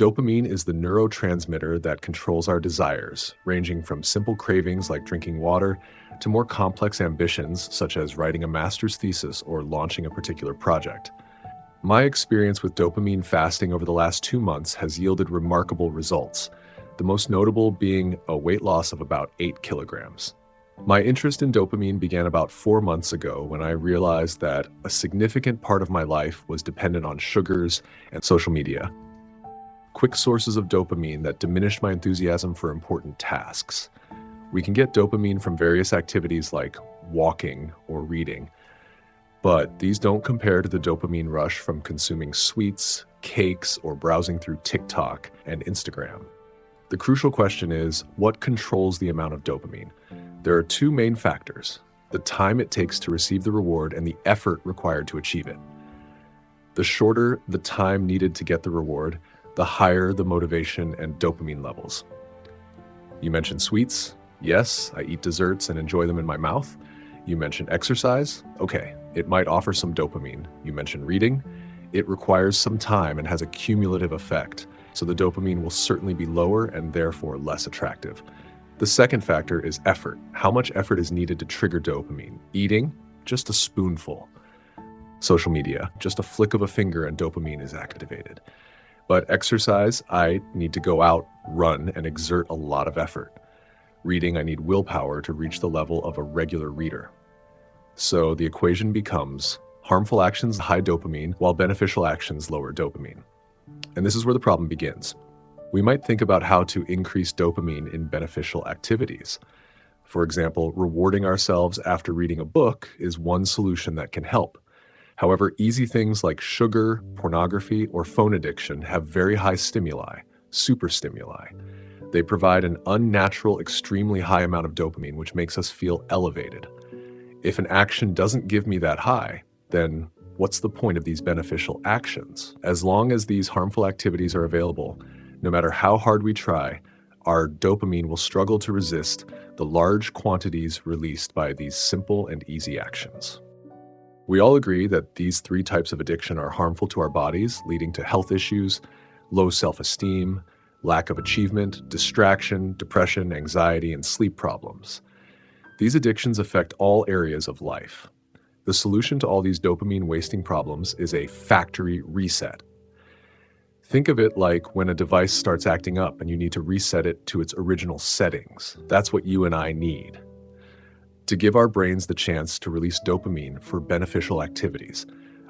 Dopamine is the neurotransmitter that controls our desires, ranging from simple cravings like drinking water to more complex ambitions such as writing a master's thesis or launching a particular project. My experience with dopamine fasting over the last 2 months has yielded remarkable results, the most notable being a weight loss of about 8 kilograms. My interest in dopamine began about 4 months ago when I realized that a significant part of my life was dependent on sugars and social media, quick sources of dopamine that diminished my enthusiasm for important tasks. We can get dopamine from various activities like walking or reading, but these don't compare to the dopamine rush from consuming sweets, cakes, or browsing through TikTok and Instagram. The crucial question is, what controls the amount of dopamine? There are two main factors: the time it takes to receive the reward and the effort required to achieve it. The shorter the time needed to get the reward, the higher the motivation and dopamine levels. You mentioned sweets. Yes, I eat desserts and enjoy them in my mouth. You mentioned exercise. Okay, it might offer some dopamine. You mentioned reading. It requires some time and has a cumulative effect, so the dopamine will certainly be lower and therefore less attractive. The second factor is effort. How much effort is needed to trigger dopamine? Eating, just a spoonful. Social media, just a flick of a finger and dopamine is activated. But exercise, I need to go out, run, and exert a lot of effort. Reading, I need willpower to reach the level of a regular reader. So the equation becomes harmful actions high dopamine, while beneficial actions lower dopamine. And this is where the problem begins. We might think about how to increase dopamine in beneficial activities. For example, rewarding ourselves after reading a book is one solution that can help. However, easy things like sugar, pornography, or phone addiction have very high stimuli, superstimuli. They provide an unnatural, extremely high amount of dopamine, which makes us feel elevated. If an action doesn't give me that high, then what's the point of these beneficial actions? As long as these harmful activities are available, no matter how hard we try, our dopamine will struggle to resist the large quantities released by these simple and easy actions. We all agree that these three types of addiction are harmful to our bodies, leading to health issues, low self-esteem, lack of achievement, distraction, depression, anxiety, and sleep problems. These addictions affect all areas of life. The solution to all these dopamine-wasting problems is a factory reset. Think of it like when a device starts acting up and you need to reset it to its original settings. That's what you and I need to give our brains the chance to release dopamine for beneficial activities.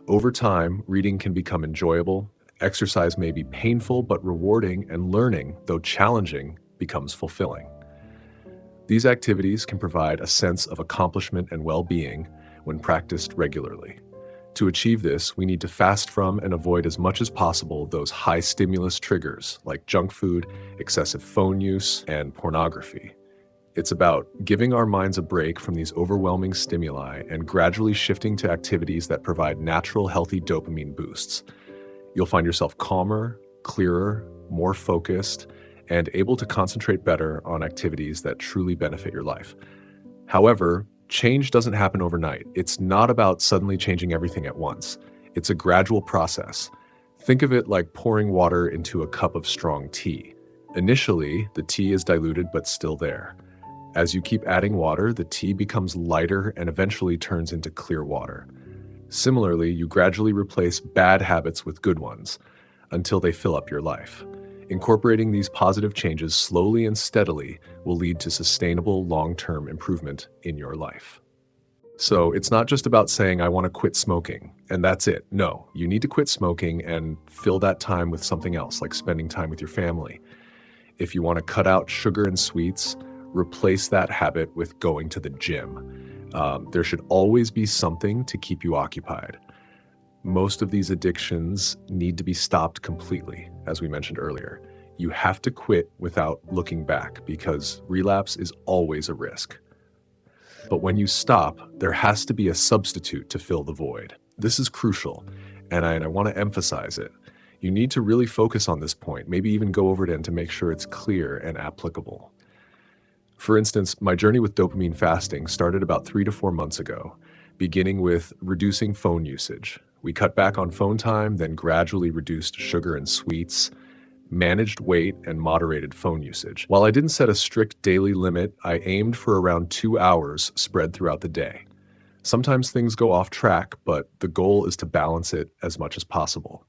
Over time, reading can become enjoyable, exercise may be painful but rewarding, and learning, though challenging, becomes fulfilling. These activities can provide a sense of accomplishment and well-being when practiced regularly. To achieve this, we need to fast from and avoid as much as possible those high-stimulus triggers like junk food, excessive phone use, and pornography. It's about giving our minds a break from these overwhelming stimuli and gradually shifting to activities that provide natural, healthy dopamine boosts. You'll find yourself calmer, clearer, more focused, and able to concentrate better on activities that truly benefit your life. However, change doesn't happen overnight. It's not about suddenly changing everything at once. It's a gradual process. Think of it like pouring water into a cup of strong tea. Initially, the tea is diluted but still there. As you keep adding water, the tea becomes lighter and eventually turns into clear water. Similarly, you gradually replace bad habits with good ones until they fill up your life. Incorporating these positive changes slowly and steadily will lead to sustainable long-term improvement in your life. So it's not just about saying, I want to quit smoking, and that's it. No, you need to quit smoking and fill that time with something else, like spending time with your family. If you want to cut out sugar and sweets, replace that habit with going to the gym. There should always be something to keep you occupied. Most of these addictions need to be stopped completely, as we mentioned earlier. You have to quit without looking back because relapse is always a risk. But when you stop, there has to be a substitute to fill the void. This is crucial, and I want to emphasize it. You need to really focus on this point, maybe even go over it and to make sure it's clear and applicable. For instance, my journey with dopamine fasting started about 3 to 4 months ago, beginning with reducing phone usage. We cut back on phone time, then gradually reduced sugar and sweets. managed weight, and moderated phone usage. While I didn't set a strict daily limit, I aimed for around 2 hours spread throughout the day. Sometimes things go off track, but the goal is to balance it as much as possible.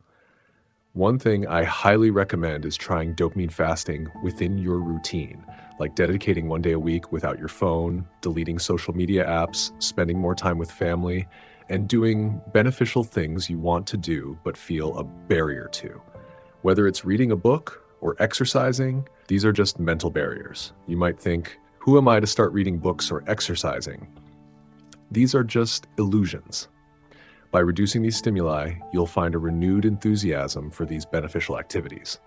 One thing I highly recommend is trying dopamine fasting within your routine, like dedicating one day a week without your phone, deleting social media apps, spending more time with family, and doing beneficial things you want to do but feel a barrier to. Whether it's reading a book or exercising, these are just mental barriers. You might think, who am I to start reading books or exercising? These are just illusions. By reducing these stimuli, you'll find a renewed enthusiasm for these beneficial activities.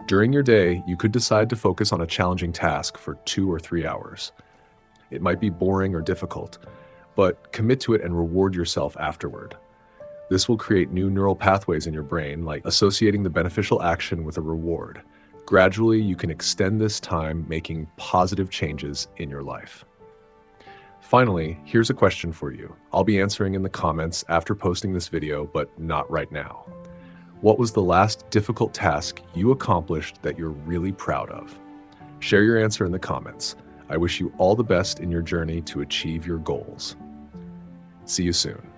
During your day, you could decide to focus on a challenging task for 2 or 3 hours. It might be boring or difficult, but commit to it and reward yourself afterward. This will create new neural pathways in your brain, like associating the beneficial action with a reward. Gradually, you can extend this time, making positive changes in your life. Finally, here's a question for you. I'll be answering in the comments after posting this video, but not right now. What was the last difficult task you accomplished that you're really proud of? Share your answer in the comments. I wish you all the best in your journey to achieve your goals. See you soon.